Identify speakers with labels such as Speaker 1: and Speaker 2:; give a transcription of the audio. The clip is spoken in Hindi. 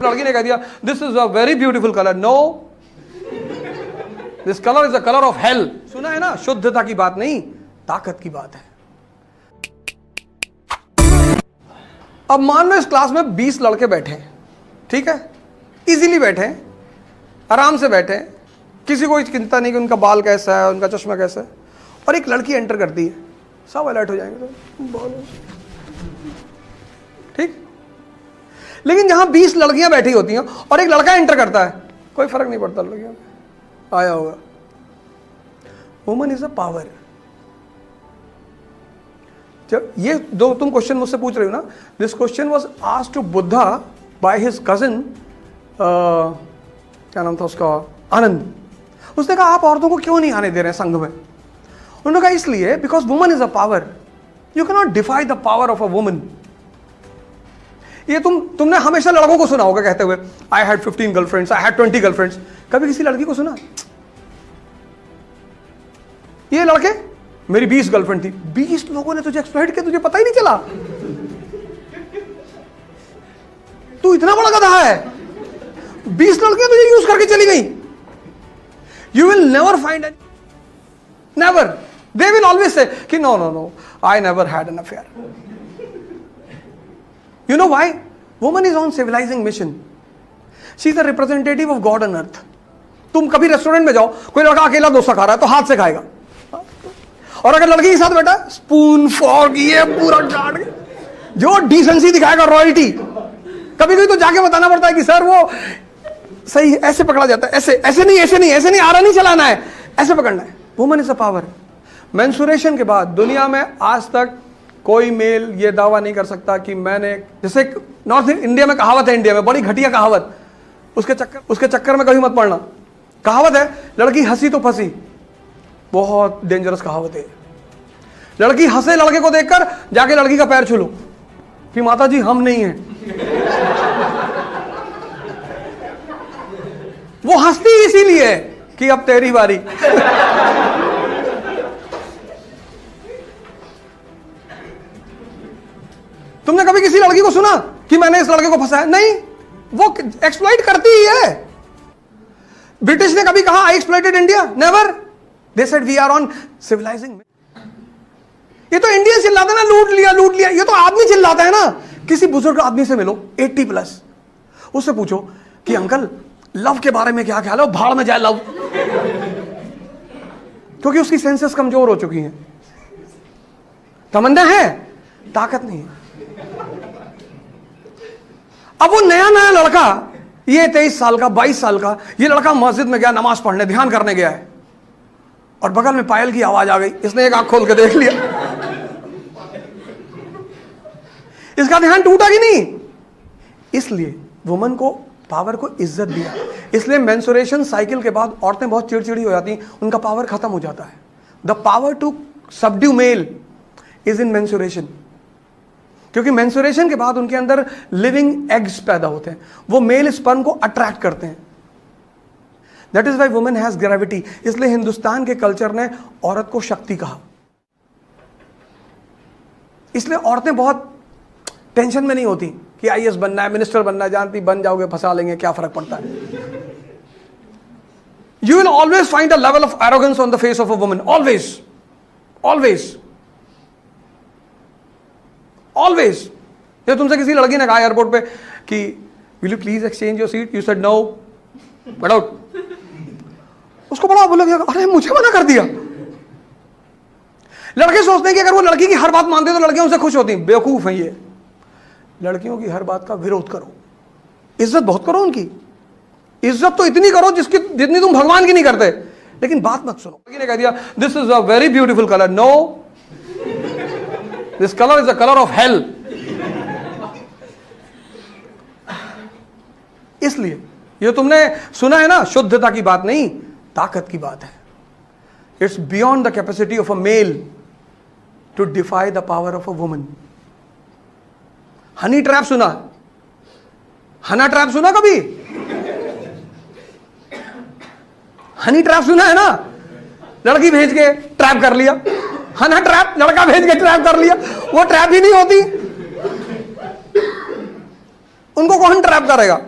Speaker 1: लड़की ने कह दिया this is a very beautiful colour, no this colour is a colour of hell. सुना है ना, शुद्धता की बात नहीं, ताकत की बात है। अब मान लो इस क्लास में 20 लड़के बैठे हैं, ठीक है, इजीली बैठे हैं, आराम से बैठे हैं, किसी को चिंता नहीं कि उनका बाल कैसा है, उनका चश्मा कैसा है, और एक लड़की एंटर करती है, सब अलर्ट हो जाएंगे तो ठीक। लेकिन जहां 20 लड़कियां बैठी होती हैं और एक लड़का एंटर करता है, कोई फर्क नहीं पड़ता लड़कियों में, आया होगा। Woman is a power. जब ये दो तुम क्वेश्चन मुझसे पूछ रहे हो ना, this question was asked to Buddha by his cousin, क्या नाम था उसका, आनंद। उसने कहा आप औरतों को क्यों नहीं आने दे रहे हैं संघ में? उन्होंने कहा इसलिए because woman is a power, you can not defy the power of a woman. ये तुमने हमेशा लड़कों को सुना होगा कहते हुए I had 15 girlfriends, I had 20 girlfriends. कभी किसी लड़की को सुना ये लड़के मेरी 20 गर्लफ्रेंड थी? 20 लोगों ने तुझे एक्सप्लॉइट किया, तुझे पता ही नहीं चला? तू इतना बड़ा गधा है, 20 लड़कियां तुझे यूज करके चली गई। You will never find any, never, they will always say कि no no no I never had an affair. You know why? Woman is on civilizing mission. She is the representative of God on earth. तुम कभी रेस्टोरेंट में जाओ, कोई लड़का अकेला डोसा खा रहा है तो हाथ से खाएगा, और अगर लड़की के साथ बैठा स्पून फॉर्क ये पूरा काट के, जो डिसेंसी दिखाएगा, रॉयल्टी। कभी कभी तो जाके बताना पड़ता है कि सर वो सही ऐसे पकड़ा जाता है, ऐसे ऐसे नहीं, ऐसे नहीं, ऐसे नहीं, आरा नहीं चलाना है, ऐसे पकड़ना है। Woman is a power. Menstruation के बाद दुनिया में आज तक कोई मेल ये दावा नहीं कर सकता कि मैंने, जैसे नॉर्थ इंडिया में कहावत है, इंडिया में बड़ी घटिया कहावत, उसके चक्कर में कभी मत पड़ना। कहावत है लड़की हंसी तो फंसी, बहुत डेंजरस कहावत है। लड़की हंसे लड़के को देखकर जाके लड़की का पैर छू लो कि माता जी हम नहीं हैं। वो हंसती इसीलिए है कि अब तेरी बारी। तुमने कभी किसी लड़की को सुना कि मैंने इस लड़के को फंसाया? नहीं, वो एक्सप्लॉइट करती ही है। ब्रिटिश ने कभी कहा I exploited India? Never. They said we are on civilising. ये तो इंडिया चिल्लाता है ना, लूट लिया लूट लिया, ये तो आदमी चिल्लाता है ना। किसी बुजुर्ग आदमी से मिलो 80+, उससे पूछो कि अंकल लव के बारे में क्या ख्याल है, भाड़ में जाए लव, क्योंकि उसकी सेंसेस कमजोर हो चुकी हैं। तमन्ना है, ताकत नहीं है। अब वो नया नया लड़का, ये 23 साल का 22 साल का ये लड़का मस्जिद में गया, नमाज पढ़ने ध्यान करने गया है, और बगल में पायल की आवाज आ गई। इसने एक आंख खोल के देख लिया, इसका ध्यान टूटा कि नहीं? इसलिए वुमन को, पावर को इज्जत दिया। इसलिए मेंस्ट्रुएशन साइकिल के बाद औरतें बहुत चिड़चिड़ी हो जाती हैं, उनका पावर खत्म हो जाता है। The power to subdue male is in menstruation, क्योंकि मेंस्ट्रुएशन के बाद उनके अंदर लिविंग एग्स पैदा होते हैं, वो मेल स्पर्म को अट्रैक्ट करते हैं। That is why women has gravity. इसलिए हिंदुस्तान के कल्चर ने औरत को शक्ति कहा। इसलिए औरतें बहुत टेंशन में नहीं होती कि आईएएस बनना है, मिनिस्टर बनना है, जानती बन जाओगे, फंसा लेंगे, क्या फर्क पड़ता है। You will always find a level of arrogance on the face of a woman, always always always. जब तुमसे किसी लड़की ने कहा एयरपोर्ट पे कि will you please exchange your seat, you said no, get out, उसको बड़ा बोला, अरे मुझे मना कर दिया। लड़के सोचते हैं कि अगर वो लड़की की हर बात मानते तो लड़कियां उनसे खुश होती हैं। बेवकूफ है ये। लड़कियों की हर बात का विरोध करो, इज्जत बहुत करो उनकी। इज्जत तो इतनी करो जितनी तुम भगवान की नहीं करते, लेकिन बात मत सुनो। लड़की ने कह दिया this is a very beautiful colour, no this colour is a colour of hell. इसलिए ये तुमने सुना है ना, शुद्धता की बात नहीं, ताकत की बात है। It's beyond the capacity of a male to defy the power of a woman. Honey trap सुना? हना ट्रैप सुना कभी? हनी ट्रैप सुना है ना? लड़की भेज के ट्रैप कर लिया। हना ट्रैप, लड़का भेज के ट्रैप कर लिया। वो ट्रैप ही नहीं होती, उनको कौन ट्रैप करेगा?